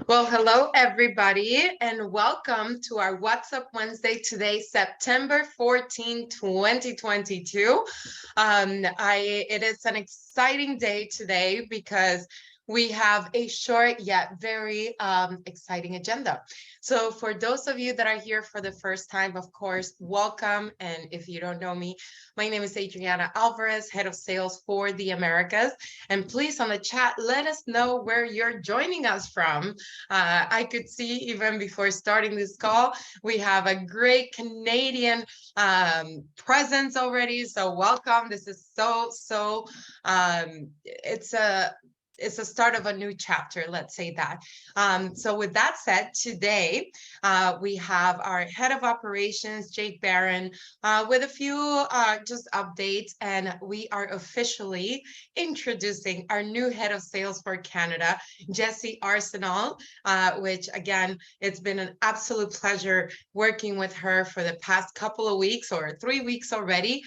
Well, hello, everybody, and welcome to our What's Up Wednesday today, September 14, 2022. It is an exciting day today because we have a short yet very exciting agenda. So for those of you that are here for the first time, of course, welcome. And if you don't know me, my name is Adriana Alvarez, Head of Sales for the Americas. And please, on the chat, let us know where you're joining us from. I could see even before starting this call, we have a great Canadian presence already. So welcome. This is it's a start of a new chapter, let's say that. So with that said, today we have our head of operations, Jake Barron, with a few just updates, and we are officially introducing our new head of sales for Canada, Jessie Arsenault, which again, it's been an absolute pleasure working with her for the past couple of weeks or 3 weeks already.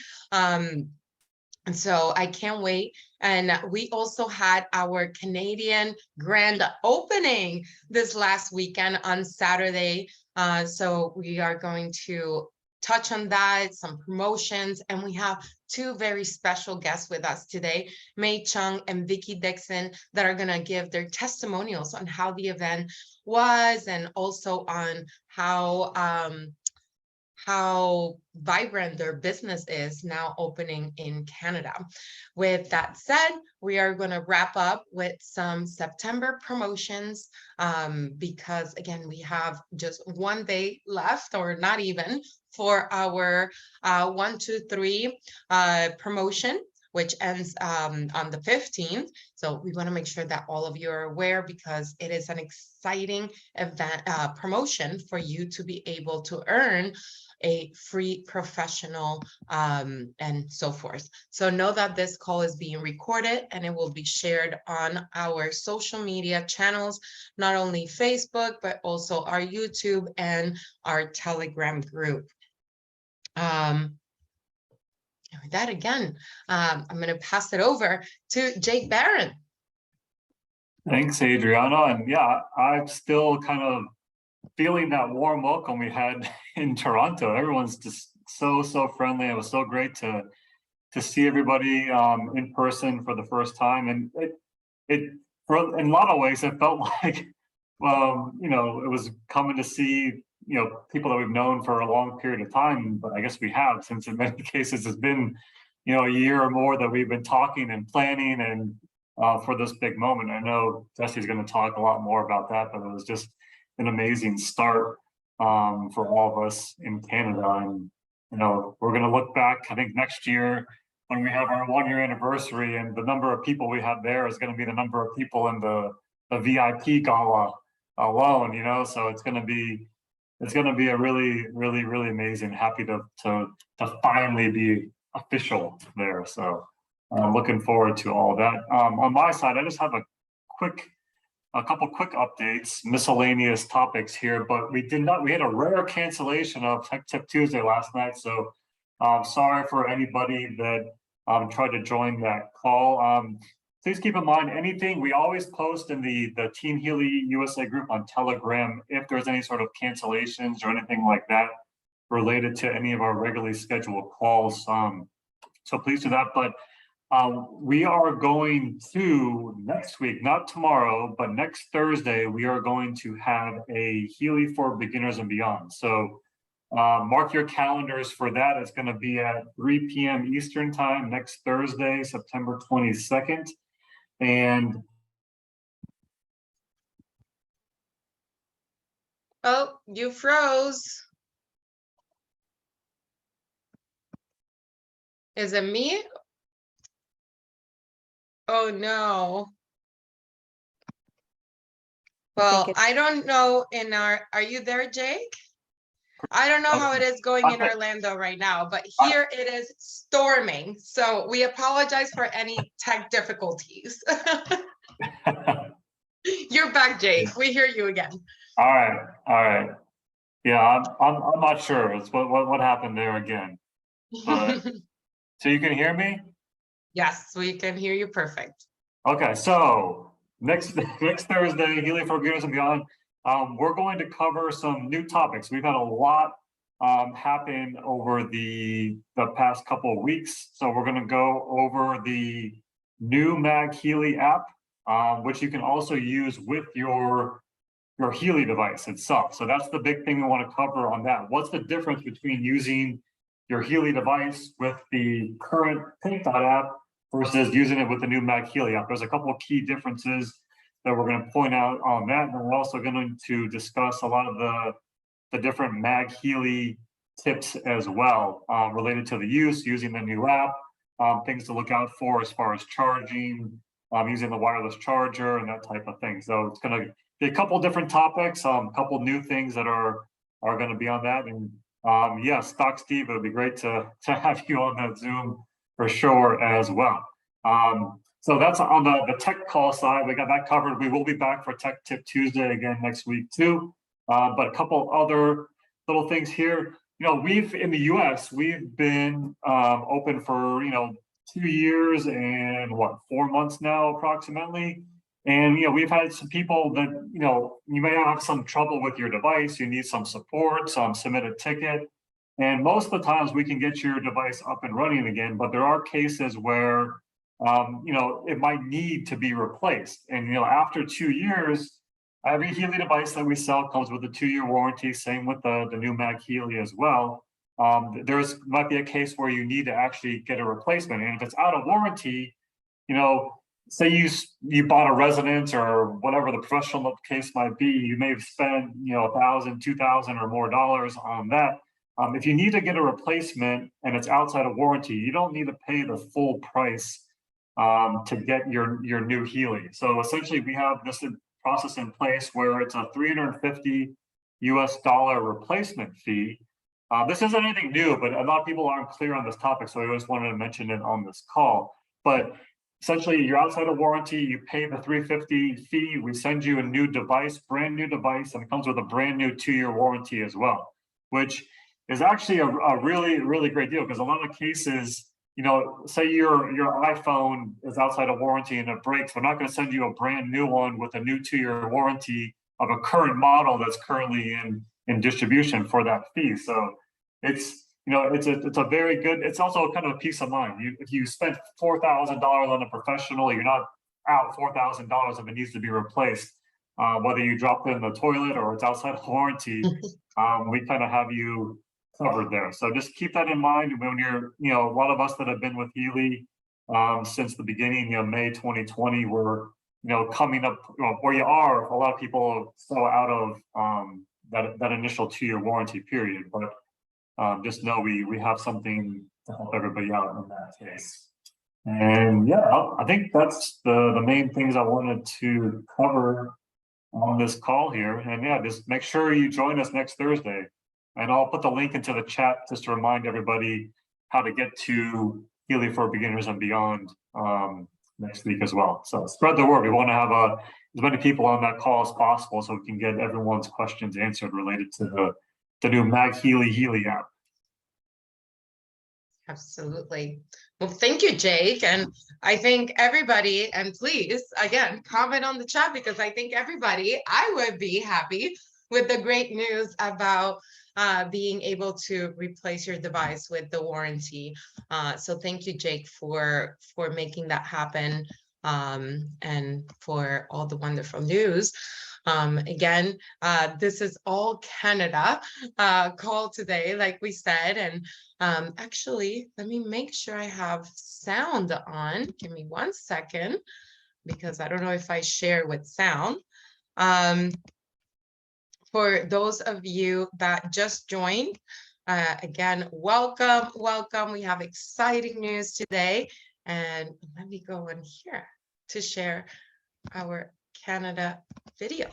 And so I can't wait. And we also had our Canadian grand opening this last weekend on Saturday. So we are going to touch on that, some promotions, and we have two very special guests with us today, May Cheung and Vickie Dickson, that are going to give their testimonials on how the event was and also on how vibrant their business is now opening in Canada. With that said, we are going to wrap up with some September promotions because again, we have just 1 day left, or not even, for our 1, 2, 3 promotion, which ends on the 15th. So we want to make sure that all of you are aware, because it is an exciting event promotion for you to be able to earn a free professional and so forth. So know that this call is being recorded and it will be shared on our social media channels, not only Facebook, but also our YouTube and our Telegram group. With that, again, I'm going to pass it over to Jake Barron. Thanks, Adriana. And yeah, I'm still kind of feeling that warm welcome we had in Toronto. Everyone's just so friendly. It was so great to see everybody in person for the first time. And in a lot of ways, it felt like, it was coming to see, people that we've known for a long period of time. But I guess we have, since in many cases it's been, a year or more that we've been talking and planning and for this big moment. I know Jessie's going to talk a lot more about that, but it was just an amazing start for all of us in Canada. And, we're going to look back, I think, next year when we have our 1-year anniversary, and the number of people we have there is going to be the number of people in the VIP gala alone, so it's going to be a really amazing. Happy to finally be official there. So I'm looking forward to all of that. On my side, I just have a couple quick updates, miscellaneous topics here, but we had a rare cancellation of Tech Tip Tuesday last night. So sorry for anybody that tried to join that call. Please keep in mind, anything, we always post in the Team Healy USA group on Telegram if there's any sort of cancellations or anything like that related to any of our regularly scheduled calls. So please do that. But we are going to next week, not tomorrow, but next Thursday, we are going to have a Healy for Beginners and Beyond. So mark your calendars for that. It's going to be at 3 p.m. Eastern time next Thursday, September 22nd. And oh, you froze. Is it me? Oh no. Well, I don't know are you there, Jake? I don't know how it is going in Orlando right now, but here it is storming. So we apologize for any tech difficulties. You're back, Jake. We hear you again. All right. Yeah, I'm not sure. It's what happened there again. But, so you can hear me? Yes, we can hear you perfect. Okay, so next Thursday, Healy for Beginners and Beyond, we're going to cover some new topics. We've had a lot happen over the past couple of weeks. So we're going to go over the new MagHealy app, which you can also use with your Healy device itself. So that's the big thing we want to cover on that. What's the difference between using your Healy device with the current Pink Dot app versus using it with the new MagHealy app? There's a couple of key differences that we're going to point out on that. And we're also going to discuss a lot of the different MagHealy tips as well, related to the using the new app, things to look out for as far as charging, using the wireless charger and that type of thing. So it's going to be a couple different topics, a couple new things that are going to be on that. And yes, Doc Steve, it would be great to have you on that Zoom for sure as well. So that's on the tech call side. We got that covered. We will be back for Tech Tip Tuesday again next week too. But a couple other little things here. In the US, we've been open for 2 years and 4 months now approximately. And we've had some people that you may have some trouble with your device. You need some support, submit a ticket. And most of the times we can get your device up and running again, but there are cases where it might need to be replaced. And after 2 years, every Healy device that we sell comes with a 2-year warranty. Same with the new MagHealy as well. Might be a case where you need to actually get a replacement, and if it's out of warranty, say you bought a residence or whatever the professional case might be, you may have spent $1,000, $2,000 or more dollars on that. If you need to get a replacement and it's outside of warranty, you don't need to pay the full price to get your new Healy. So essentially, we have this process in place where it's a $350 replacement fee. This isn't anything new, but a lot of people aren't clear on this topic, so I just wanted to mention it on this call. But essentially, you're outside of warranty, you pay the $350 fee, we send you a new device, brand new device, and it comes with a brand new 2-year warranty as well, which is actually a really, really great deal, because a lot of cases, say your iPhone is outside of warranty and it breaks, we're not going to send you a brand new one with a new 2-year warranty of a current model that's currently in distribution for that fee. So it's a very good, it's also kind of a peace of mind. If you spent $4,000 on a professional, you're not out $4,000 if it needs to be replaced. Whether you dropped it in the toilet or it's outside of warranty, we kind of have you covered there. So just keep that in mind when you're, a lot of us that have been with Healy since the beginning, May 2020, we're, coming up where you are. A lot of people still out of that initial 2-year warranty period, but just know we have something to help everybody out in that case. And yeah, I think that's the main things I wanted to cover on this call here. And yeah, just make sure you join us next Thursday. And I'll put the link into the chat just to remind everybody how to get to Healy for Beginners and Beyond next week as well. So spread the word. We want to have as many people on that call as possible so we can get everyone's questions answered related to the new MagHealy Healy app. Absolutely. Well, thank you, Jake. And I think everybody, and please, again, comment on the chat, because I think I would be happy with the great news about being able to replace your device with the warranty. So thank you, Jake, for making that happen, and for all the wonderful news. Again, this is all Canada call today, like we said. And actually, let me make sure I have sound on. Give me 1 second, because I don't know if I share with sound. For those of you that just joined, again, welcome. We have exciting news today. And let me go in here to share our Canada video.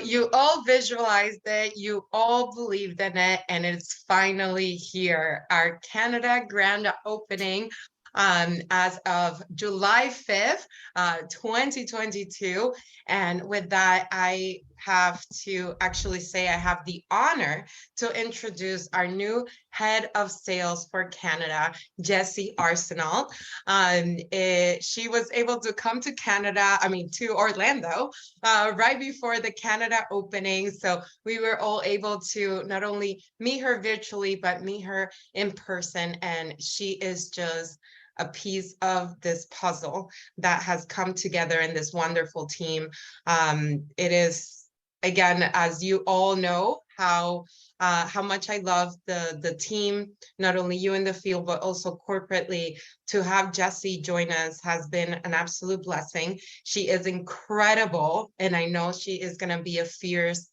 you all visualized it, you all believed in it, and it's finally here. Our Canada grand opening as of July 5th, 2022. And with that, I have to actually say I have the honor to introduce our new head of sales for Canada, Jessie Arsenault. She was able to come to Canada, to Orlando, right before the Canada opening. So we were all able to not only meet her virtually, but meet her in person. And she is just a piece of this puzzle that has come together in this wonderful team. It is, again, as you all know, how much I love the team, not only you in the field, but also corporately. To have Jessie join us has been an absolute blessing. She is incredible, and I know she is going to be a fierce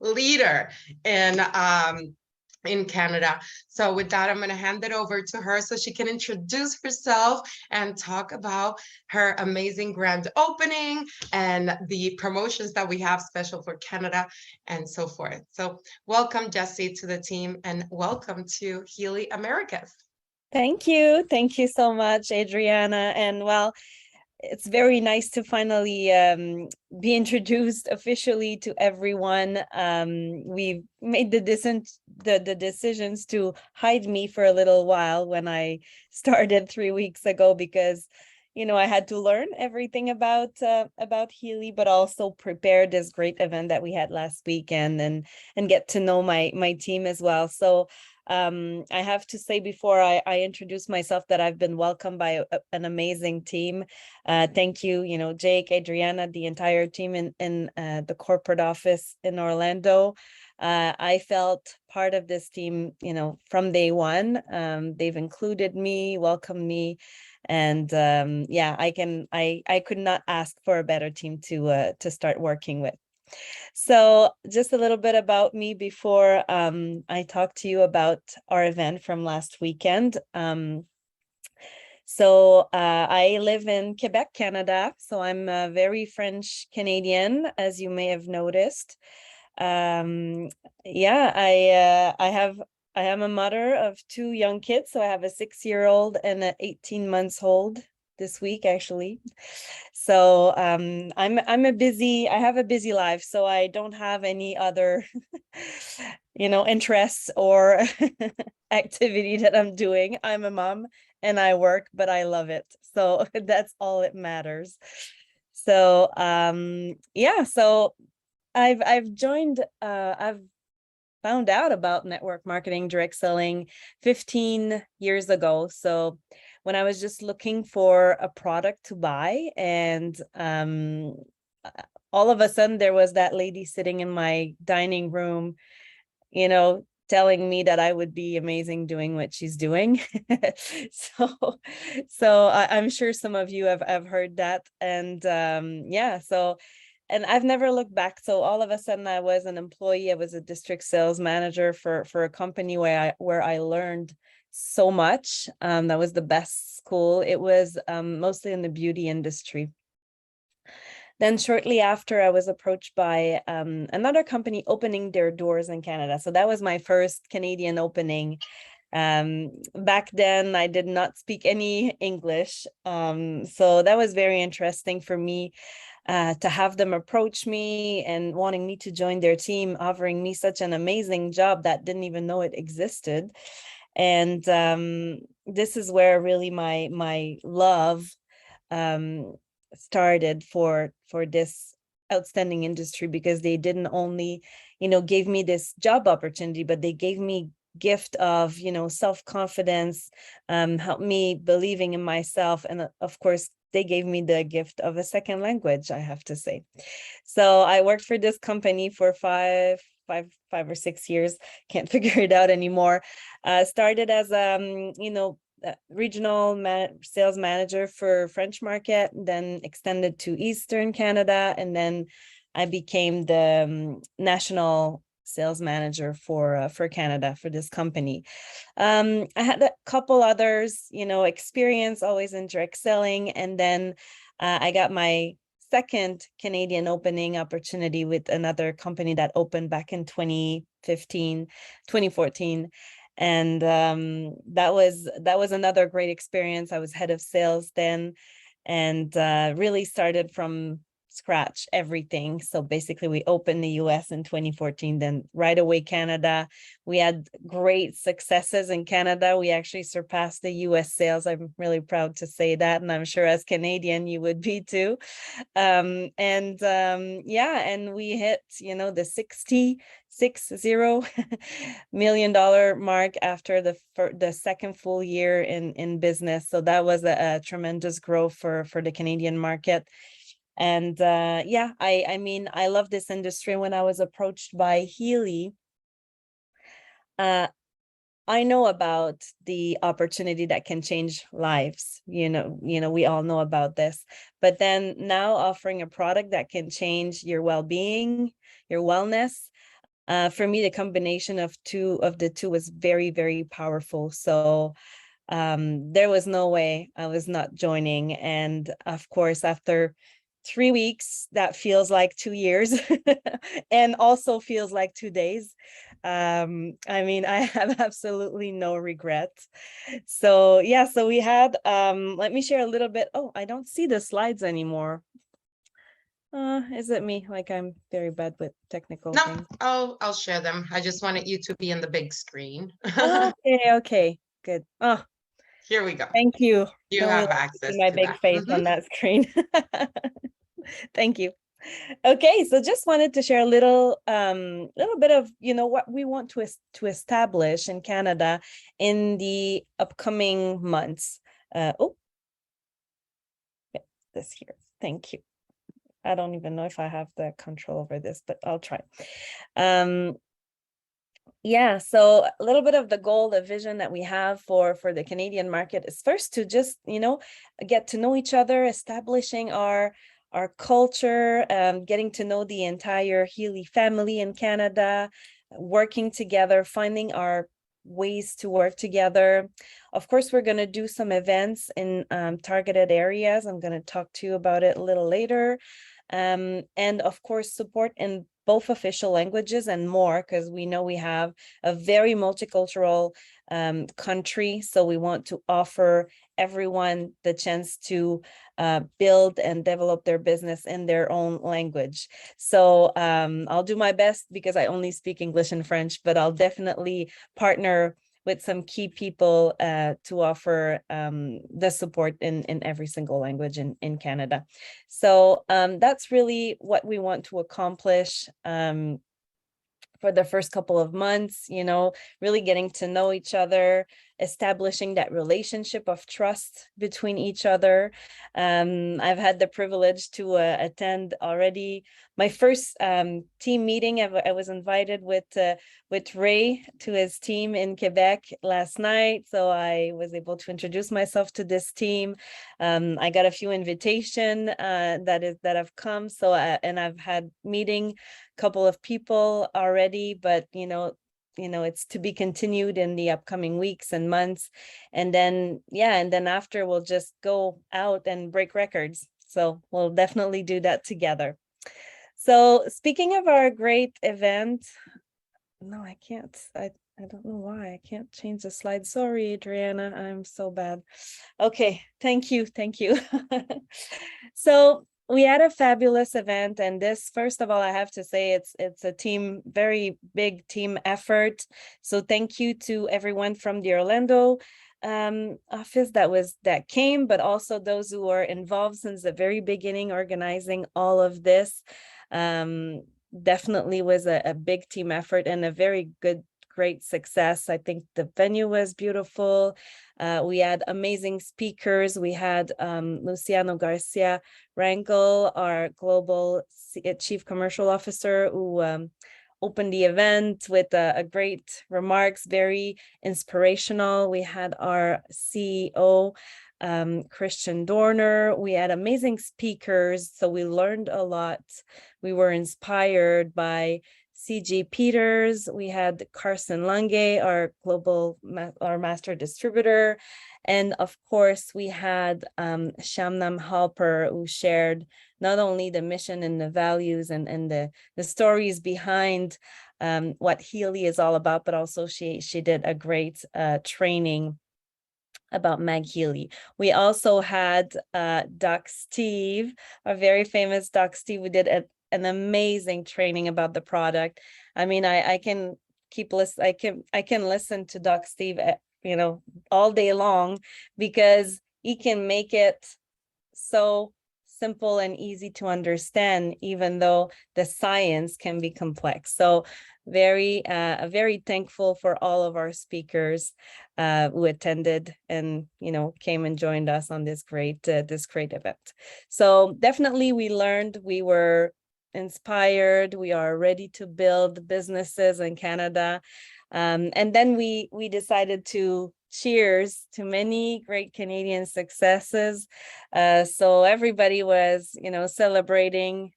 leader in Canada. So with that, I'm going to hand it over to her so she can introduce herself and talk about her amazing grand opening and the promotions that we have special for Canada and so forth. So welcome, Jessie, to the team, and welcome to Healy Americas. Thank you. Thank you so much, Adriana. And well, it's very nice to finally be introduced officially to everyone. We've made the decisions to hide me for a little while when I started 3 weeks ago, because I had to learn everything about Healy, but also prepare this great event that we had last weekend and get to know my team as well. So I have to say before I introduce myself that I've been welcomed by an amazing team. Thank you, Jake, Adriana, the entire team in the corporate office in Orlando. I felt part of this team, from day one. They've included me, welcomed me, and I could not ask for a better team to start working with. So just a little bit about me before I talk to you about our event from last weekend. So I live in Quebec, Canada. So I'm very French Canadian, as you may have noticed. I am a mother of 2 young kids. So I have a 6-year-old and an 18 months old this week, actually. So I have a busy life, so I don't have any other interests or activity that I'm doing. I'm a mom and I work, but I love it. So that's all that matters. So so I've found out about network marketing, direct selling 15 years ago. So when I was just looking for a product to buy, and all of a sudden there was that lady sitting in my dining room, telling me that I would be amazing doing what she's doing. So I'm sure some of you have heard that. And and I've never looked back. So all of a sudden I was an employee. I was a district sales manager for a company where I learned so much. That was the best school. It was mostly in the beauty industry. Then shortly after, I was approached by another company opening their doors in Canada. So that was my first Canadian opening. Back then, I did not speak any English. So that was very interesting for me to have them approach me and wanting me to join their team, offering me such an amazing job that didn't even know it existed. And this is where really my love started for this outstanding industry, because they didn't only, gave me this job opportunity, but they gave me gift of, self-confidence, helped me believing in myself. And of course, they gave me the gift of a second language, I have to say. So I worked for this company for five or 6 years. Can't figure it out anymore. Started as regional sales manager for French market, then extended to Eastern Canada, and then I became the national sales manager for Canada for this company. I had a couple others, experience always in direct selling, and then I got my second Canadian opening opportunity with another company that opened back in 2014. And that was another great experience. I was head of sales then, and really started from scratch everything. So basically we opened the US in 2014, then right away Canada. We had great successes in Canada. We actually surpassed the US sales. I'm really proud to say that, and I'm sure as Canadian you would be too. Yeah, and we hit, you know, the $60 million mark after the second full year in business. So that was a tremendous growth for the Canadian market. And yeah, I mean, I love this industry. When I was approached by Healy, I know about the opportunity that can change lives. You know, we all know about this. But then now offering a product that can change your well-being, your wellness, for me, the combination of the two was very, very powerful. So there was no way I was not joining. And of course, after 3 weeks, that feels like 2 years and also feels like 2 days. I mean, I have absolutely no regrets. So yeah, so we had, let me share a little bit. Oh, I don't see the slides anymore. Is it me? Like, I'm very bad with technical things. No, I'll share them. I just wanted you to be in the big screen. Okay, good. Oh, here we go. Thank you. You Don't have really access see my to big that. face on that screen. Thank you. Okay, so just wanted to share a little bit of, you know, what we want to establish in Canada in the upcoming months. This here. Thank you. I don't even know if I have the control over this, but I'll try. Yeah, so a little bit of the goal, the vision that we have for the Canadian market is first to just, you know, get to know each other, establishing our culture, getting to know the entire Healy family in Canada, working together, finding our ways to work together. Of course, we're going to do some events in targeted areas. I'm going to talk to you about it a little later. And of course, support in both official languages and more, because we know we have a very multicultural country. So we want to offer everyone the chance to build and develop their business in their own language. So I'll do my best because I only speak English and French, but I'll definitely partner with some key people to offer the support in every single language in Canada. So that's really what we want to accomplish for the first couple of months, you know, really getting to know each other, establishing that relationship of trust between each other. I've had the privilege to attend already my first team meeting. I was invited with Ray to his team in Quebec last night. So I was able to introduce myself to this team. I got a few invitations that have come. So and I've had meeting couple of people already, but you know, it's to be continued in the upcoming weeks and months. And then, yeah, and then after we'll just go out and break records. So we'll definitely do that together. So speaking of our great event, no, I can't. I don't know why I can't change the slide. Sorry, Adriana, I'm so bad. Okay, thank you. So we had a fabulous event, and this, first of all, I have to say it's a very big team effort. So thank you to everyone from the Orlando office that came, but also those who were involved since the very beginning, organizing all of this. Definitely was a big team effort and a very great success. I think the venue was beautiful. We had amazing speakers. We had Luciano Garcia Rangel, our global chief commercial officer, who opened the event with a great remarks, very inspirational. We had our CEO, Christian Dorner. We had amazing speakers, so we learned a lot. We were inspired by CG Peters, we had Carson Lange, our our master distributor, and of course we had Shamnam Halper, who shared not only the mission and the values and the stories behind what Healy is all about, but also she did a great training about MagHealy. We also had Doc Steve, our very famous Doc Steve, who did an amazing training about the product. I mean, I can I can listen to Doc Steve, all day long, because he can make it so simple and easy to understand, even though the science can be complex. So very thankful for all of our speakers who attended and came and joined us on this great event. So definitely we learned, we were inspired, we are ready to build businesses in Canada, and then we decided to cheers to many great Canadian successes. So everybody was, celebrating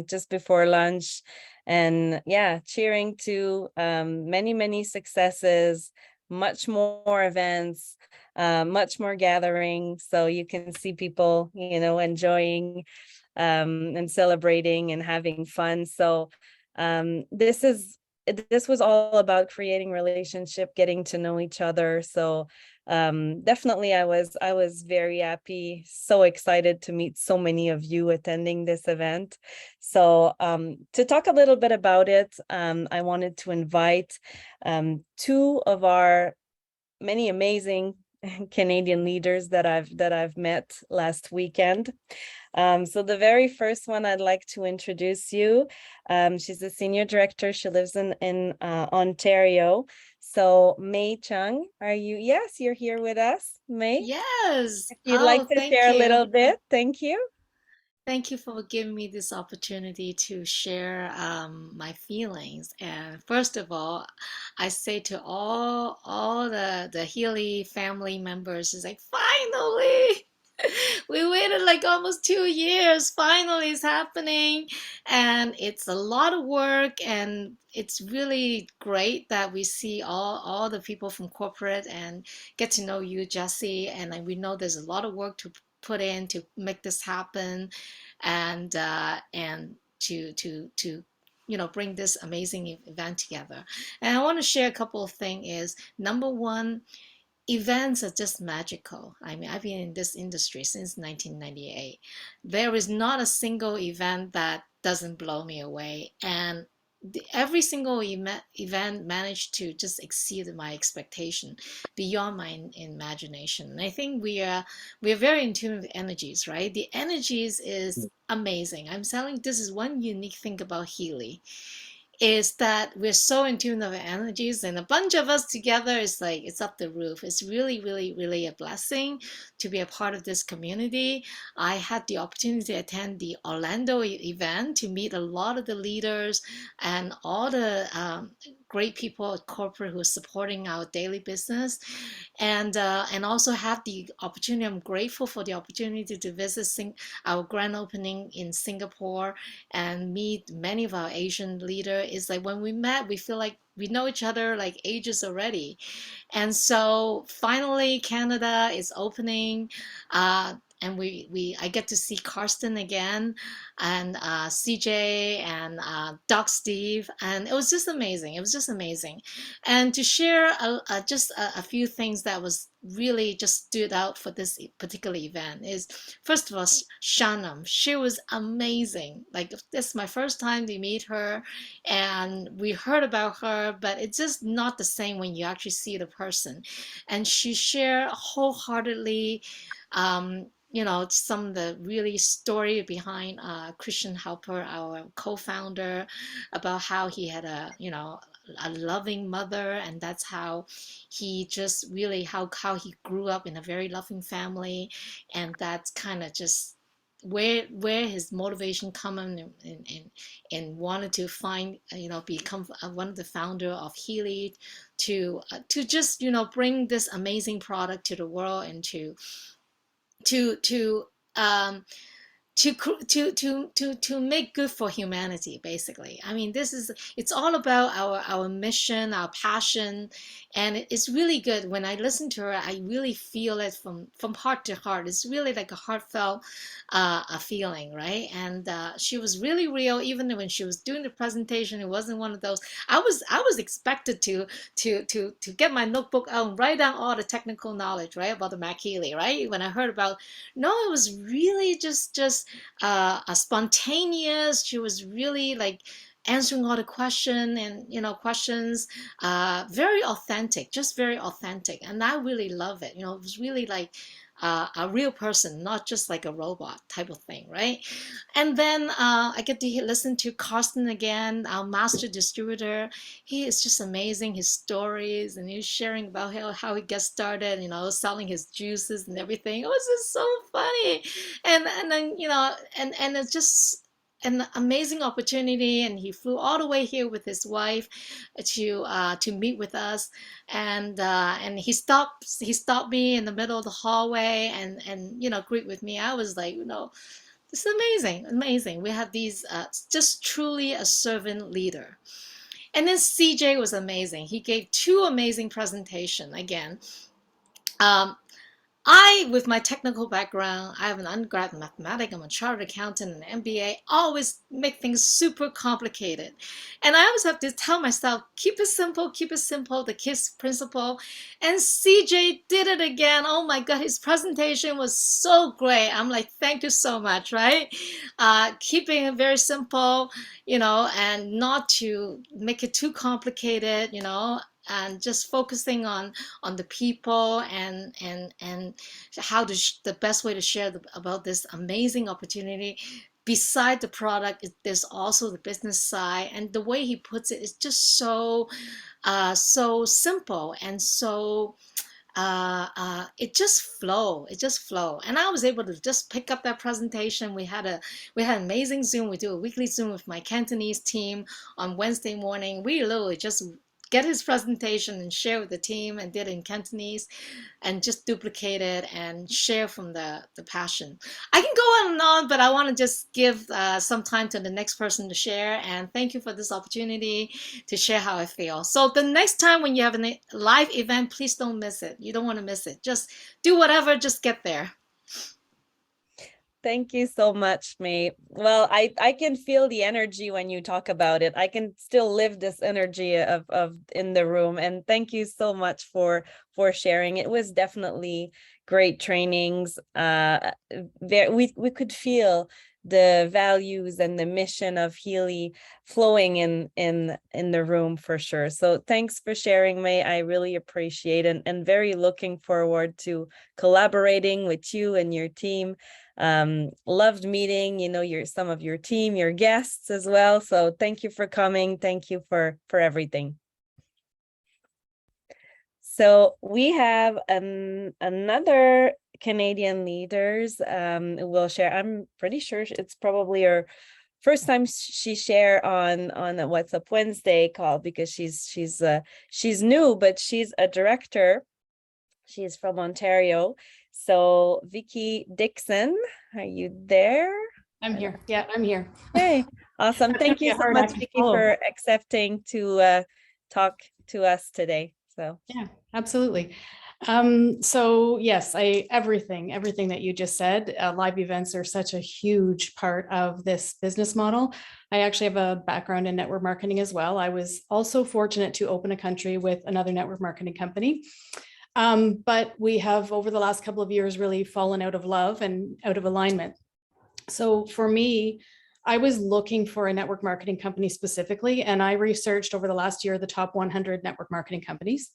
just before lunch, and cheering to many successes, much more events, much more gatherings. So you can see people, enjoying and celebrating and having fun. So this was all about creating relationship, getting to know each other. So definitely I was very happy, so excited to meet so many of you attending this event. So to talk a little bit about it, I wanted to invite two of our many amazing Canadian leaders that I've met last weekend. So the very first one I'd like to introduce you. She's a senior director. She lives in Ontario. So May Cheung, yes, you're here with us, May? Yes. If you'd like to Thank share a you. little bit, thank you. Thank you for giving me this opportunity to share my feelings. And first of all, I say to all the Healy family members, is like, finally, we waited like almost 2 years. Finally, it's happening, and it's a lot of work, and it's really great that we see all the people from corporate and get to know you, Jessie, and we know there's a lot of work to put in to make this happen, and to bring this amazing event together. And I want to share a couple of things. Is number one, events are just magical. I mean, I've been in this industry since 1998. There is not a single event that doesn't blow me away, and every single event managed to just exceed my expectation, beyond my imagination. And I think we are very in tune with energies, right? The energies is amazing. I'm telling, this is one unique thing about Healy, is that we're so in tune with our energies, and a bunch of us together is like, it's up the roof. It's really a blessing to be a part of this community. I had the opportunity to attend the Orlando event to meet a lot of the leaders and all the great people at corporate who are supporting our daily business, and also had the opportunity. I'm grateful for the opportunity to visit our grand opening in Singapore and meet many of our Asian leaders. It's like when we met, we feel like we know each other like ages already. And so finally Canada is opening, and I get to see Karsten again, and CJ and Doc Steve, and it was just amazing. It was just amazing. And to share just a few things that was really just stood out for this particular event is, first of all, Shanam. She was amazing. Like, this is my first time to meet her, and we heard about her, but it's just not the same when you actually see the person. And she shared wholeheartedly some of the really story behind Christian Halper, our co-founder, about how he had a loving mother, and that's how he just really how he grew up in a very loving family, and that's kind of just where his motivation come in, and wanted to find become one of the founder of Healy, to just bring this amazing product to the world, and to to make good for humanity, basically. I mean, it's all about our mission, our passion, and it's really good. When I listen to her, I really feel it from heart to heart. It's really like a heartfelt a feeling, right? And she was really real. Even when she was doing the presentation, it wasn't one of those. I was expected to get my notebook out and write down all the technical knowledge, right, about the MagHealy, right? When I heard about, no, it was really just a spontaneous. She was really like answering all the questions, very authentic, just very authentic, and I really love it. It was really like a real person, not just like a robot type of thing, right? And then I get to listen to Carsten again, our master distributor. He is just amazing, his stories, and he's sharing about how he gets started, selling his juices and everything. It was just so funny. And then, and it's just an amazing opportunity, and he flew all the way here with his wife to meet with us, and he stopped me in the middle of the hallway and greet with me. I was like, this is amazing. We have these just truly a servant leader. And then CJ was amazing. He gave 2 amazing presentations again. With my technical background, I have an undergrad in mathematics, I'm a chartered accountant, an MBA, always make things super complicated. And I always have to tell myself, keep it simple, the KISS principle. And CJ did it again. Oh my God, his presentation was so great. I'm like, thank you so much, right? Keeping it very simple, and not to make it too complicated, and just focusing on the people and how the best way to share about this amazing opportunity. Beside the product, there's also the business side, and the way he puts it is just so simple and so it just flow. And I was able to just pick up that presentation. We had an amazing Zoom. We do a weekly Zoom with my Cantonese team on Wednesday morning. We literally just get his presentation and share with the team, and did it in Cantonese and just duplicate it and share from the passion. I can go on and on, but I want to just give some time to the next person to share. And thank you for this opportunity to share how I feel. So the next time when you have a live event, please don't miss it. You don't want to miss it. Just do whatever, just get there. Thank you so much, May. Well, I can feel the energy when you talk about it. I can still live this energy of in the room. And thank you so much for sharing. It was definitely great trainings. We could feel the values and the mission of Healy flowing in the room for sure. So thanks for sharing, May. I really appreciate it, and very looking forward to collaborating with you and your team. Loved meeting, some of your team, your guests as well. So thank you for coming. Thank you for everything. So we have another Canadian leaders will share. I'm pretty sure it's probably her first time she share on a What's Up Wednesday call, because she's new, but she's a director. She's from Ontario. So Vickie Dickson, are you there? I'm here. Yeah, I'm here. Hey, awesome. Thank you so much, Vickie, for accepting to talk to us today. So yeah, absolutely. So yes, everything that you just said, live events are such a huge part of this business model. I actually have a background in network marketing as well. I was also fortunate to open a country with another network marketing company. But we have, over the last couple of years, really fallen out of love and out of alignment. So for me, I was looking for a network marketing company specifically, and I researched over the last year the top 100 network marketing companies,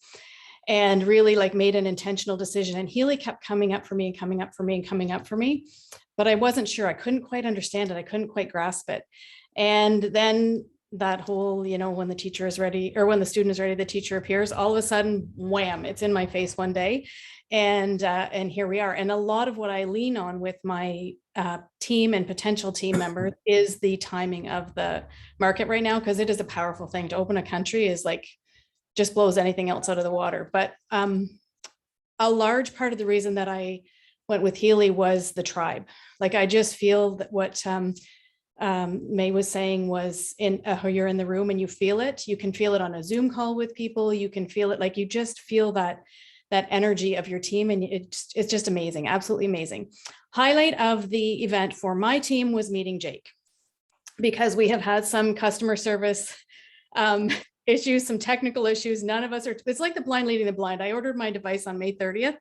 and really made an intentional decision. And Healy kept coming up for me and coming up for me and coming up for me, but I wasn't sure. I couldn't quite understand it. I couldn't quite grasp it. And then that whole, when the teacher is ready, or when the student is ready, the teacher appears, all of a sudden, wham, it's in my face one day. And here we are. And a lot of what I lean on with my team and potential team members is the timing of the market right now, because it is a powerful thing. To open a country is just blows anything else out of the water. But a large part of the reason that I went with Healy was the tribe. Like, I just feel that what May was saying was you're in the room and you feel it. You can feel it on a Zoom call with people. You can feel it, like you just feel that energy of your team, and it's just amazing, absolutely amazing. Highlight of the event for my team was meeting Jake, because we have had some customer service issues, some technical issues. None of us are, it's like the blind leading the blind. I ordered my device on May 30th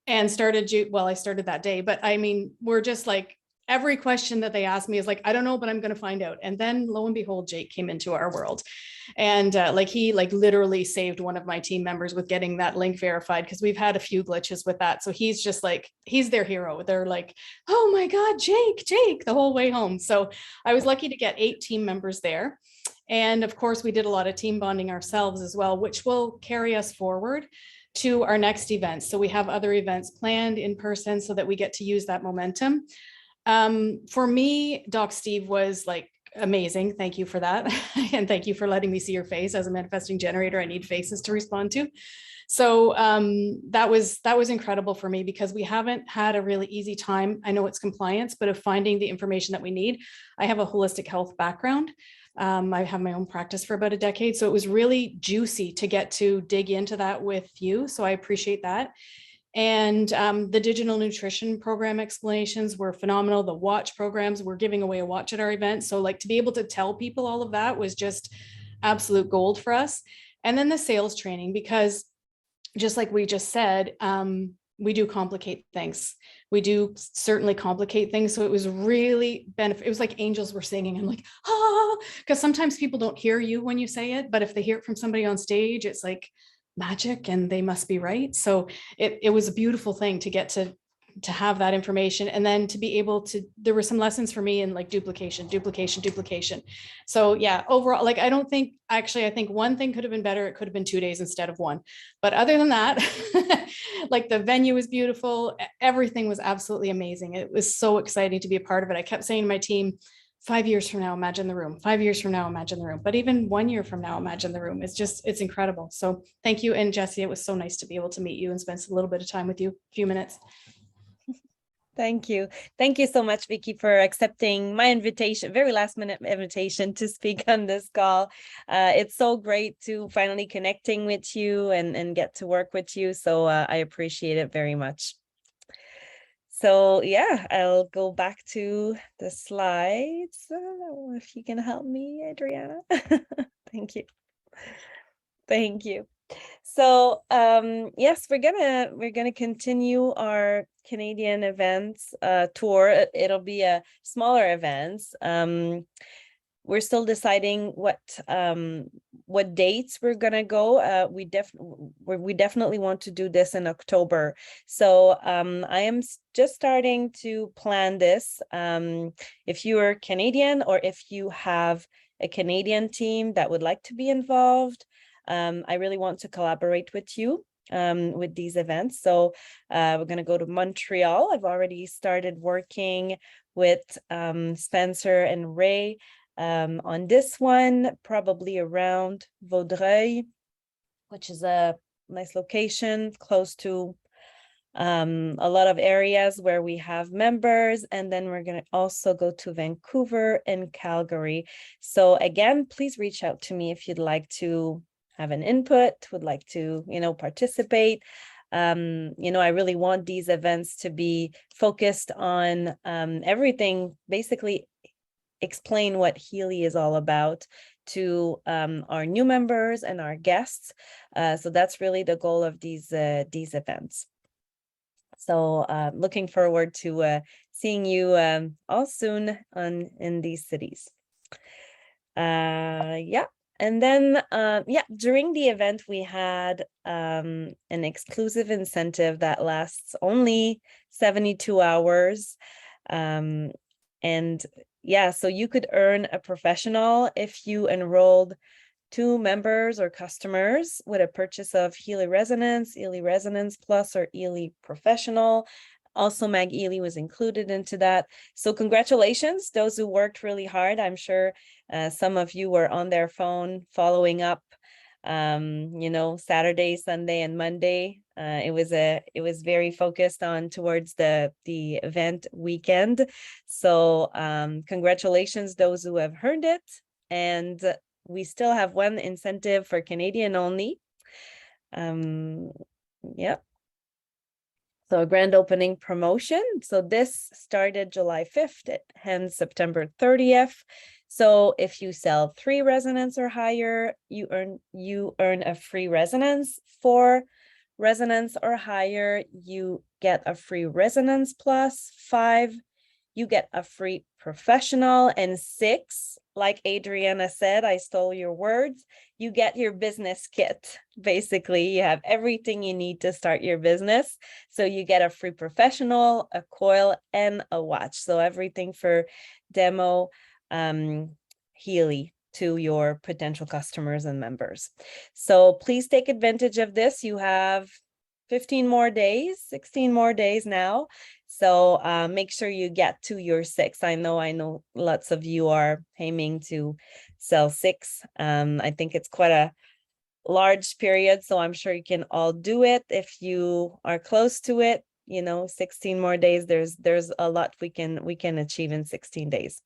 and I started that day, but I mean, we're just like, every question that they ask me is like, I don't know, but I'm going to find out. And then lo and behold, Jake came into our world. And he literally saved one of my team members with getting that link verified, because we've had a few glitches with that. So he's just like, he's their hero. They're like, oh my God, Jake, the whole way home. So I was lucky to get 8 team members there. And of course, we did a lot of team bonding ourselves as well, which will carry us forward to our next events. So we have other events planned in person so that we get to use that momentum. For me, Doc Steve was like amazing. Thank you for that. And thank you for letting me see your face. As a manifesting generator, I need faces to respond to. So that was incredible for me, because we haven't had a really easy time. I know it's compliance, but of finding the information that we need. I have a holistic health background. I have my own practice for about a decade. So it was really juicy to get to dig into that with you. So I appreciate that. And the digital nutrition program explanations were phenomenal. The watch programs, we're giving away a watch at our event. So like, to be able to tell people all of that was just absolute gold for us. And then the sales training, because just like we just said, we do complicate things. We do certainly complicate things. So it was really it was like angels were singing. I'm like, because sometimes people don't hear you when you say it, but if they hear it from somebody on stage, it's like magic and they must be right. So it was a beautiful thing to get to have that information, and then to be able to, there were some lessons for me in like duplication. So yeah, overall, like, I think one thing could have been better. It could have been 2 days instead of 1, but other than that, like, the venue was beautiful. Everything was absolutely amazing. It was so exciting to be a part of it. I kept saying to my team, 5 years from now, imagine the room. 5 years from now, imagine the room. But even 1 year from now, imagine the room. It's incredible. So thank you. And Jessie, it was so nice to be able to meet you and spend a little bit of time with you, a few minutes. Thank you. Thank you so much, Vickie, for accepting my invitation, very last minute invitation to speak on this call. It's so great to finally connecting with you and get to work with you. So I appreciate it very much. So yeah, I'll go back to the slides. If you can help me, Adriana. Thank you. Thank you. So yes, we're gonna continue our Canadian events tour. It'll be a smaller events. We're still deciding what dates we're gonna go. We definitely want to do this in October. So I am just starting to plan this. If you are Canadian, or if you have a Canadian team that would like to be involved, I really want to collaborate with you with these events. So we're going to go to Montreal. I've already started working with Spencer and Ray on this one, probably around Vaudreuil, which is a nice location close to a lot of areas where we have members. And then we're going to also go to Vancouver and Calgary. So again, please reach out to me if you'd like to have an input, would like to, participate. I really want these events to be focused on everything, basically explain what Healy is all about to our new members and our guests. So that's really the goal of these events. So looking forward to seeing you all soon in these cities. Yeah. And then, during the event, we had an exclusive incentive that lasts only 72 hours. So you could earn a professional if you enrolled 2 members or customers with a purchase of Healy Resonance, Healy Resonance Plus, or Healy Professional. Also, MagHealy was included into that. So congratulations, those who worked really hard. I'm sure some of you were on their phone following up you know, Saturday, Sunday, and Monday. It was very focused on towards the event weekend. So congratulations those who have heard it. And we still have one incentive for Canadian only. Yep. So a grand opening promotion. So this started July 5th, it ends September 30th. So if you sell 3 resonance or higher, you earn a free resonance. 4 resonance or higher, you get a free resonance plus. 5, you get a free professional. And 6, like Adriana said, I stole your words, you get your business kit. Basically, you have everything you need to start your business. So you get a free professional, a coil, and a watch. So everything for demo Healy to your potential customers and members. So please take advantage of this. You have 15 more days, 16 more days now. So make sure you get to your 6. I know lots of you are aiming to sell 6. I think it's quite a large period, so I'm sure you can all do it. If you are close to it, you know, 16 more days, there's a lot we can achieve in 16 days.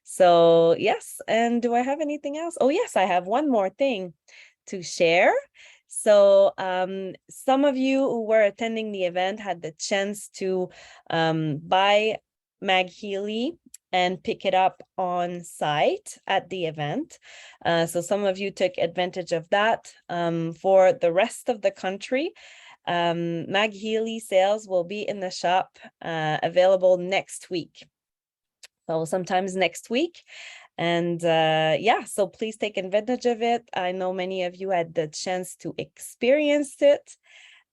So yes, and do I have anything else? Oh yes, I have one more thing to share. So some of you who were attending the event had the chance to buy MagHealy and pick it up on site at the event. So some of you took advantage of that. For the rest of the country, MagHealy sales will be in the shop, available next week. So sometimes next week. And yeah, so please take advantage of it. I know many of you had the chance to experience it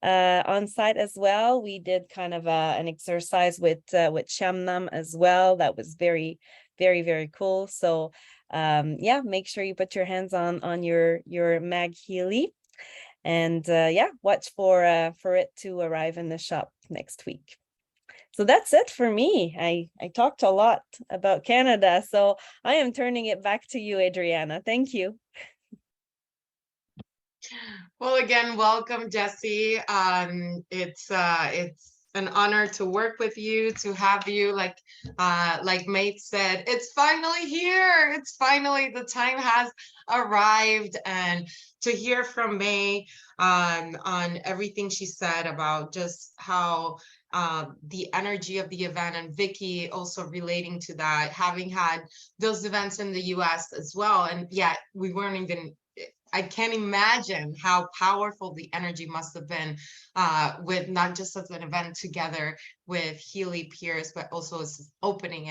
on site as well. We did kind of an exercise with Chen as well. That was very, very, very cool. So yeah, make sure you put your hands on your MagHealy, and yeah, watch for it to arrive in the shop next week. So that's it for me. I talked a lot about Canada, so I am turning it back to you, Adriana. Thank you. Well, again, welcome, Jessie. It's an honor to work with you, to have you, like May said, it's finally here. It's finally, the time has arrived, and to hear from May on everything she said about just how the energy of the event, and Vickie also relating to that, having had those events in the US as well, and yet we weren't even, I can't imagine how powerful the energy must have been with not just as an event together with Healy peers, but also as opening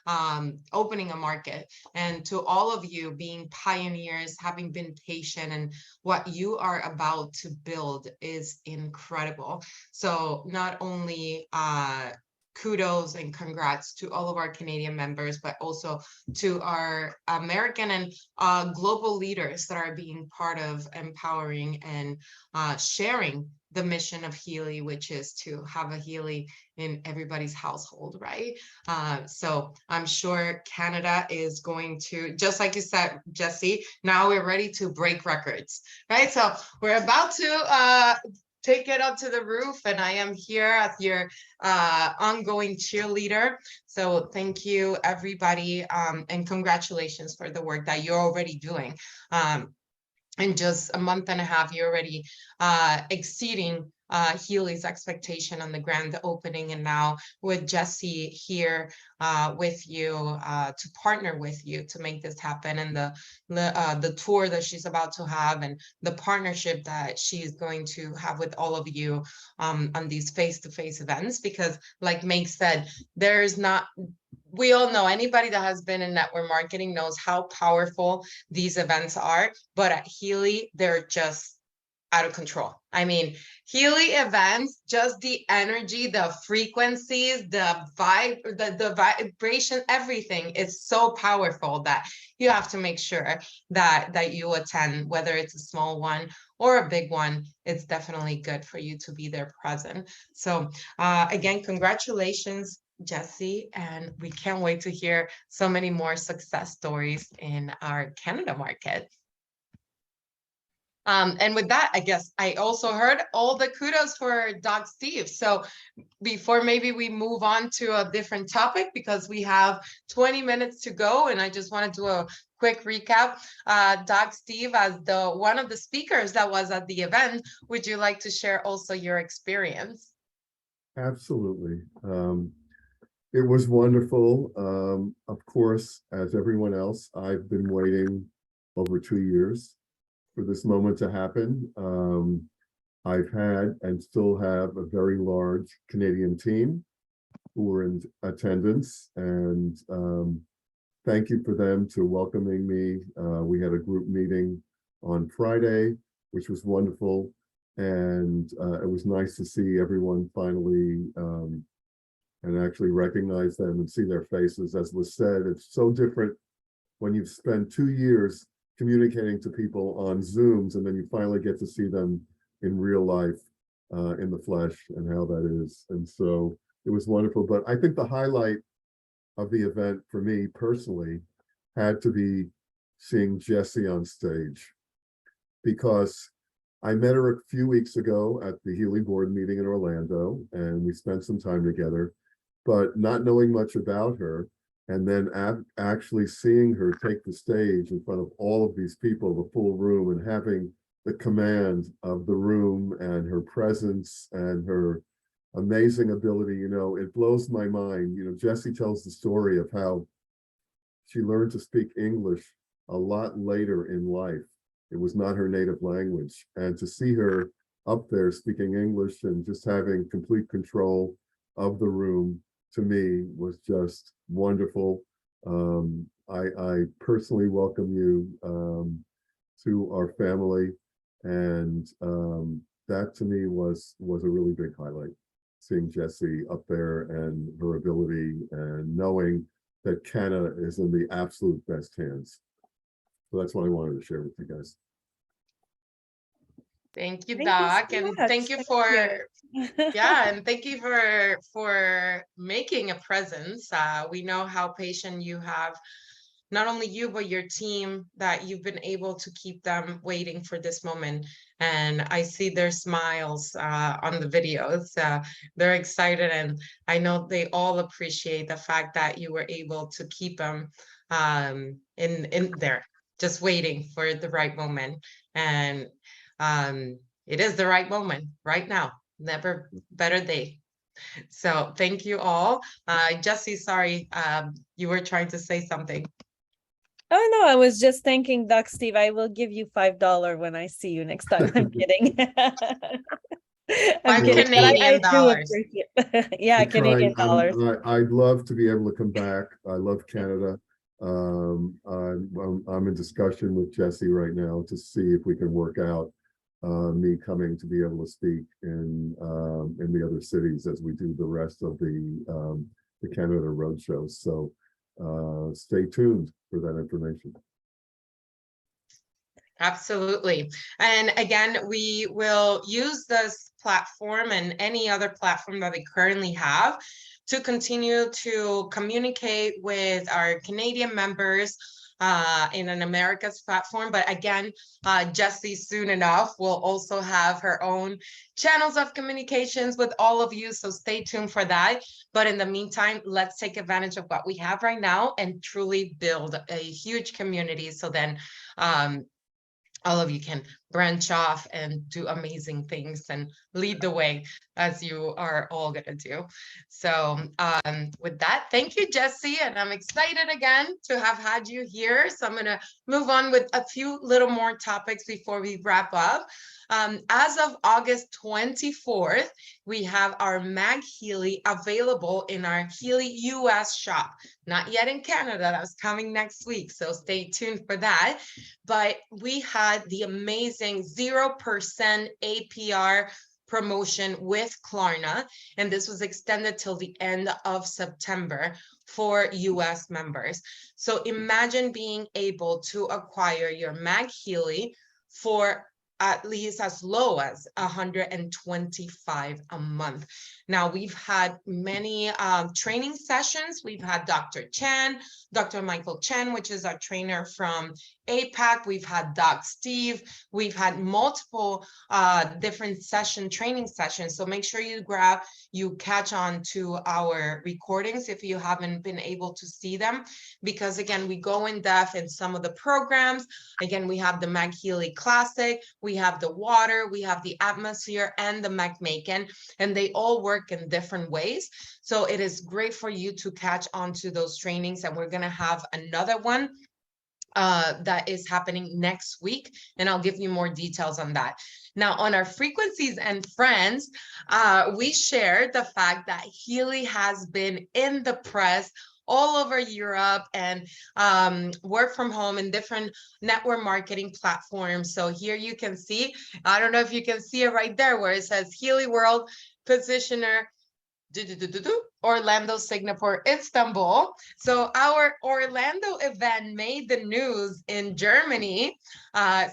a market. And to all of you being pioneers, having been patient, and what you are about to build is incredible. So not only kudos and congrats to all of our Canadian members, but also to our American and global leaders that are being part of empowering and sharing the mission of Healy, which is to have a Healy in everybody's household, right? So I'm sure Canada is going to, just like you said, Jessie, now we're ready to break records, right? So we're about to take it up to the roof, and I am here as your ongoing cheerleader. So thank you, everybody, and congratulations for the work that you're already doing. In just a month and a half, you're already exceeding Healy's expectation on the grand opening, and now with Jessie here with you to partner with you to make this happen, and the tour that she's about to have, and the partnership that she's going to have with all of you on these face-to-face events. Because like Meg said, we all know, anybody that has been in network marketing knows how powerful these events are, but at Healy, they're just out of control. I mean, Healy events, just the energy, the frequencies, the vibration, everything is so powerful that you have to make sure that you attend, whether it's a small one or a big one. It's definitely good for you to be there present. So again, congratulations, Jessie, and we can't wait to hear so many more success stories in our Canada market. And with that, I guess I also heard all the kudos for Doc Steve. So before maybe we move on to a different topic, because we have 20 minutes to go, and I just want to do a quick recap. Doc Steve, as the one of the speakers that was at the event, would you like to share also your experience? Absolutely. It was wonderful. Of course, as everyone else, I've been waiting over 2 years for this moment to happen. I've had and still have a very large Canadian team who were in attendance, and thank you for them to welcoming me. We had a group meeting on Friday, which was wonderful, and it was nice to see everyone finally and actually recognize them and see their faces. As was said, it's so different when you've spent 2 years communicating to people on Zooms, and then you finally get to see them in real life, in the flesh, and how that is. And so it was wonderful. But I think the highlight of the event for me personally had to be seeing Jessie on stage, because I met her a few weeks ago at the Healy board meeting in Orlando, and we spent some time together, but not knowing much about her. And then actually seeing her take the stage in front of all of these people, the full room, and having the command of the room and her presence and her amazing ability, it blows my mind. Jessie tells the story of how she learned to speak English a lot later in life. It was not her native language. And to see her up there speaking English and just having complete control of the room, to me, was just wonderful. I personally welcome you to our family, and that to me was a really big highlight, seeing Jessie up there and her ability, and knowing that Canada is in the absolute best hands. So that's what I wanted to share with you guys. Thank you, Thank you Doc, so and much. thank you Thank for you. yeah, and thank you for making a presence. We know how patient you have, not only you but your team, that you've been able to keep them waiting for this moment. And I see their smiles on the videos. They're excited, and I know they all appreciate the fact that you were able to keep them in there, just waiting for the right moment. And it is the right moment right now, never better day. So thank you all. Jessie, sorry, you were trying to say something. Oh no, I was just thanking Doc Steve. I will give you $5 when I see you next time. I'm kidding. I'm $5 kidding, but I Canadian do dollars. appreciate yeah, We're Canadian trying. dollars. I'd love to be able to come back. I love Canada. I'm in discussion with Jessie right now to see if we can work out me coming to be able to speak in the other cities as we do the rest of the Canada roadshows. So stay tuned for that information. Absolutely. And again, we will use this platform and any other platform that we currently have to continue to communicate with our Canadian members in an America's platform. But again, Jessie soon enough will also have her own channels of communications with all of you. So stay tuned for that. But in the meantime, let's take advantage of what we have right now and truly build a huge community. So then all of you can branch off and do amazing things and lead the way, as you are all going to do. So with that, thank you, Jessie. And I'm excited again to have had you here. So I'm going to move on with a few little more topics before we wrap up. As of August 24th, we have our MagHealy available in our Healy US shop. Not yet in Canada, that's coming next week, so stay tuned for that. But we had the amazing 0% APR promotion with Klarna, and this was extended till the end of September for US members. So imagine being able to acquire your MagHealy for at least as low as $125 a month. Now, we've had many training sessions. We've had Dr. Chen, Dr. Michael Chen, which is our trainer from APAC, we've had Doc Steve, we've had multiple different training sessions. So make sure you catch on to our recordings if you haven't been able to see them, because again, we go in depth in some of the programs. Again, we have the MagHealy Classic, we have the water, we have the atmosphere, and the MagMaken, and they all work in different ways. So it is great for you to catch on to those trainings, and we're going to have another one that is happening next week, and I'll give you more details on that. Now, on our frequencies and friends, we shared the fact that Healy has been in the press all over Europe and work from home in different network marketing platforms. So here you can see, I don't know if you can see it right there where it says Healy World Positioner Orlando, Singapore, Istanbul. So our Orlando event made the news in Germany.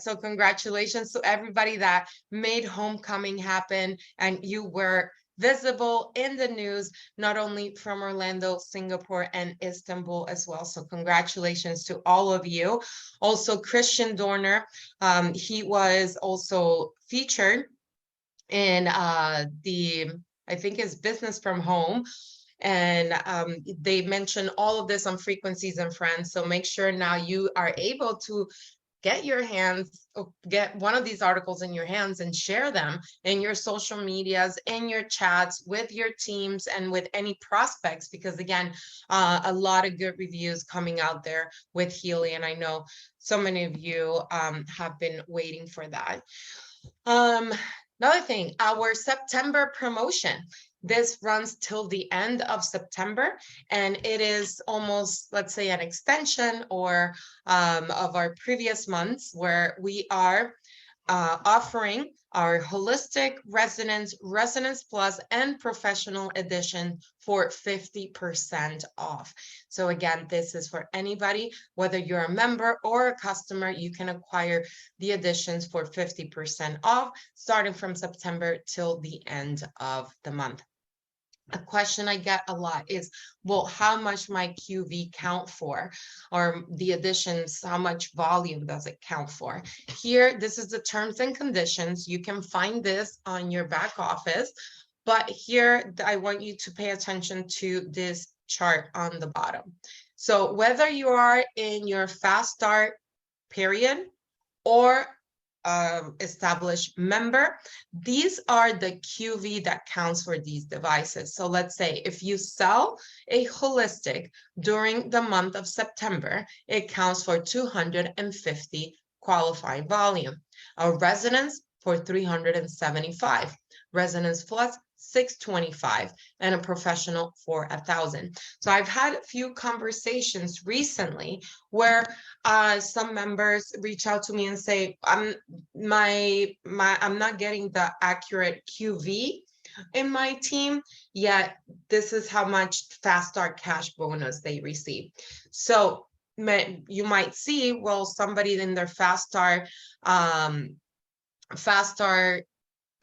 So congratulations to everybody that made homecoming happen, and you were visible in the news, not only from Orlando, Singapore, and Istanbul as well. So congratulations to all of you. Also, Christian Dorner, he was also featured in I think is Business from Home. And they mention all of this on Frequencies and Friends. So make sure now you are able to get one of these articles in your hands and share them in your social medias, in your chats, with your teams, and with any prospects, because again, a lot of good reviews coming out there with Healy. And I know so many of you have been waiting for that. Another thing, our September promotion. This runs till the end of September, and it is almost, let's say, an extension or of our previous months, where we are offering our holistic resonance plus and professional edition for 50% off. So again, this is for anybody, whether you're a member or a customer, you can acquire the editions for 50% off starting from September till the end of the month. A question I get a lot is, well, how much my QV count for, or the additions, how much volume does it count for? Here, this is the terms and conditions. You can find this on your back office, but here I want you to pay attention to this chart on the bottom. So whether you are in your fast start period or established member, these are the QV that counts for these devices. So let's say if you sell a holistic during the month of September, it counts for 250 qualifying volume. A resonance for 375, resonance plus 625, and a professional for 1,000. So I've had a few conversations recently where some members reach out to me and say, I'm not getting the accurate QV in my team, yet this is how much fast start cash bonus they receive. So you might see, well, somebody in their fast start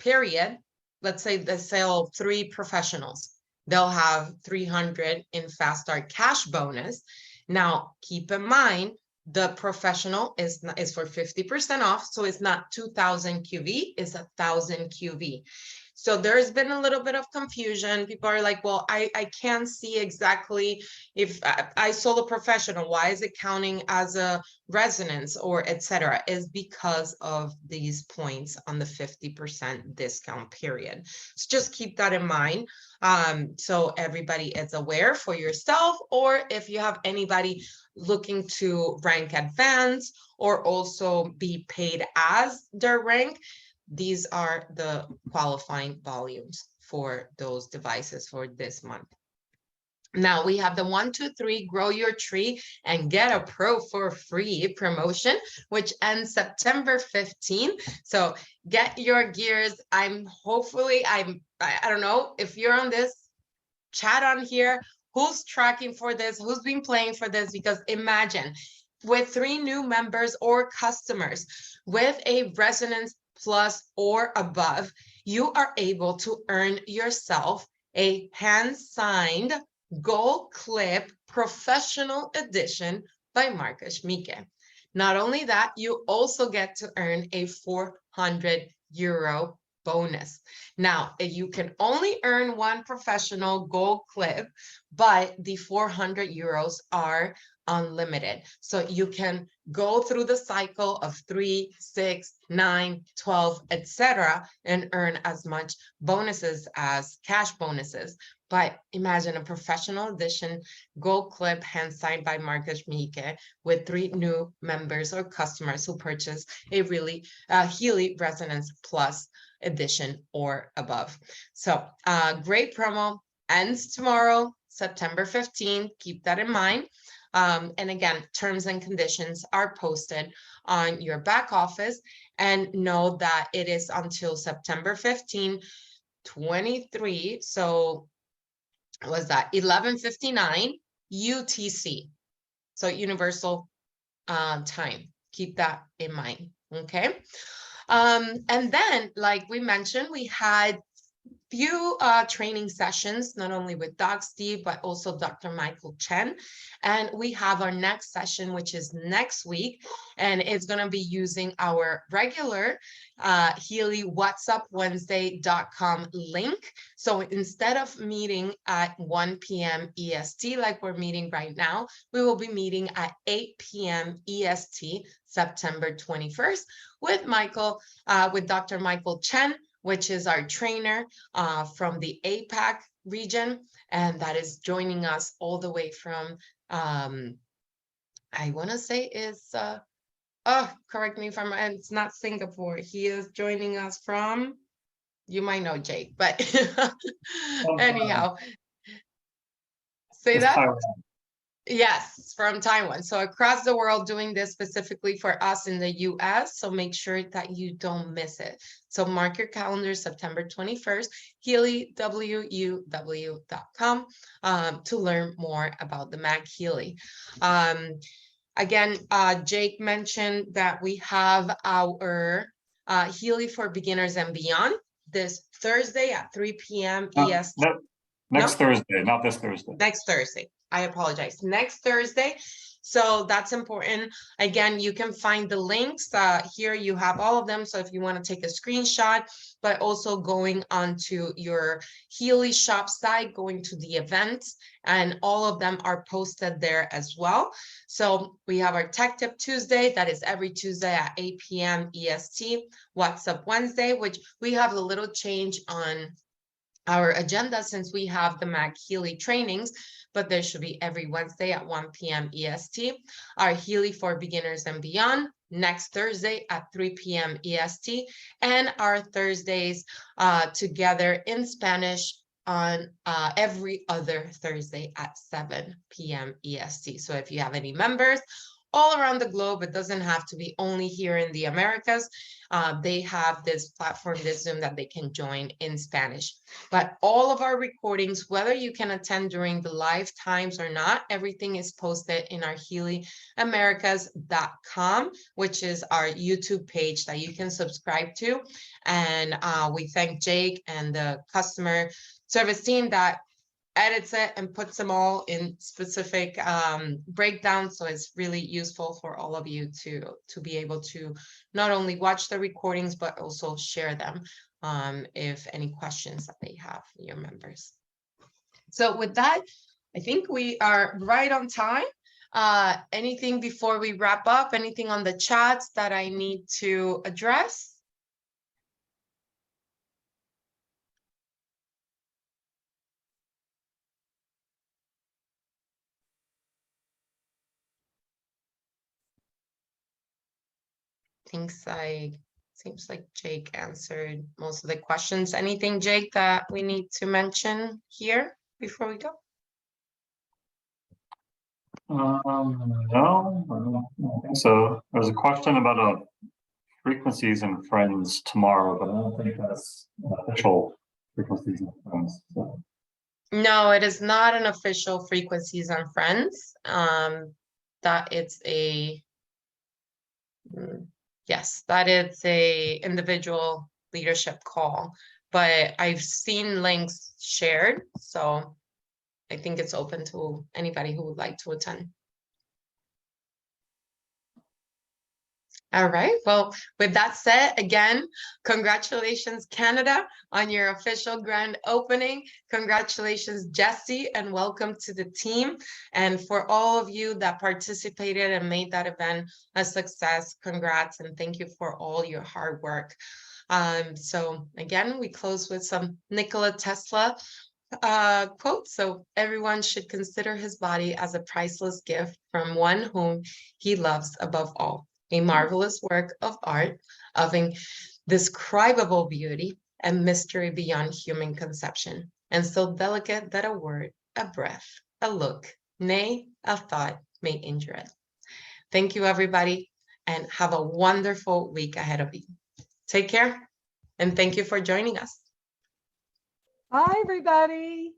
period, let's say they sell 3 professionals, they'll have 300 in fast start cash bonus. Now, keep in mind, the professional is for 50% off, so it's not 2,000 QV, it's 1,000 QV. So there's been a little bit of confusion. People are like, well, I can't see exactly if I sold a professional, why is it counting as a resonance or etc. Is because of these points on the 50% discount period. So just keep that in mind. So everybody is aware for yourself, or if you have anybody looking to rank advanced or also be paid as their rank, these are the qualifying volumes for those devices for this month. Now we have the 1, 2, 3 grow your tree and get a pro for free promotion, which ends September 15. So get your gears. I don't know if you're on this chat on here, who's tracking for this, who's been playing for this, because imagine with 3 new members or customers with a resonance plus or above, you are able to earn yourself a hand-signed gold clip professional edition by Marcus Mieke. Not only that, you also get to earn a 400 euro bonus. Now, you can only earn one professional gold clip, but the 400 euros are unlimited. So you can go through the cycle of 3, 6, 9, 12, etc., and earn as much bonuses as cash bonuses. But imagine a professional edition gold clip hand signed by Marcus Mieke with 3 new members or customers who purchase a really Healy Resonance Plus edition or above. So great promo, ends tomorrow, September 15th. Keep that in mind. And again, terms and conditions are posted on your back office, and know that it is until September 15, 23. So was that 11:59 UTC? So universal time. Keep that in mind. Okay. And then, like we mentioned, we had few training sessions, not only with Doc Steve, but also Dr. Michael Chen. And we have our next session, which is next week, and it's going to be using our regular Healy whatsupwednesday.com link. So instead of meeting at 1 p.m. EST, like we're meeting right now, we will be meeting at 8 p.m. EST, September 21st, with Dr. Michael Chen, which is our trainer from the APAC region, and that is joining us all the way from, I want to say is, correct me if I'm, and it's not Singapore. He is joining us from, you might know Jake, but anyhow, say that. Taiwan. Yes, from Taiwan. So across the world, doing this specifically for us in the US. So make sure that you don't miss it. So mark your calendar, September 21st, HealyWUW.com to learn more about the MagHealy. Again, Jake mentioned that we have our Healy for Beginners and Beyond this Thursday at 3 p.m. EST. Next Thursday, not this Thursday. Next Thursday. I apologize. Next Thursday. So that's important. Again, you can find the links here. You have all of them. So if you want to take a screenshot, but also going onto your Healy shop site, going to the events, and all of them are posted there as well. So we have our Tech Tip Tuesday. That is every Tuesday at 8 p.m. EST. What's Up Wednesday, which we have a little change on our agenda since we have the MagHealy trainings, but there should be every Wednesday at 1 p.m. EST. Our Healy for Beginners and Beyond next Thursday at 3 p.m. EST, and our Thursdays together in Spanish on every other Thursday at 7 p.m. EST. So if you have any members all around the globe, it doesn't have to be only here in the Americas. They have this platform, this Zoom, that they can join in Spanish. But all of our recordings, whether you can attend during the live times or not, everything is posted in our HealyAmericas.com, which is our YouTube page that you can subscribe to. And we thank Jake and the customer service team that edits it and puts them all in specific breakdowns. So it's really useful for all of you to be able to not only watch the recordings, but also share them if any questions that they have, your members. So with that, I think we are right on time. Anything before we wrap up? Anything on the chats that I need to address? Seems like Jake answered most of the questions. Anything, Jake, that we need to mention here before we go? No, I don't think so. There's a question about frequencies and friends tomorrow, but I don't think that's official frequencies and friends. So. No, it is not an official frequencies and friends. That it's a yes, that is a individual leadership call, but I've seen links shared, so I think it's open to anybody who would like to attend. All right. Well, with that said, again, congratulations, Canada, on your official grand opening. Congratulations, Jessie, and welcome to the team. And for all of you that participated and made that event a success, congrats, and thank you for all your hard work. So again, we close with some Nikola Tesla quote. So everyone should consider his body as a priceless gift from one whom he loves above all. A marvelous work of art of indescribable beauty and mystery beyond human conception, and so delicate that a word, a breath, a look, nay, a thought may injure it. Thank you, everybody, and have a wonderful week ahead of you. Take care, and thank you for joining us. Bye, everybody.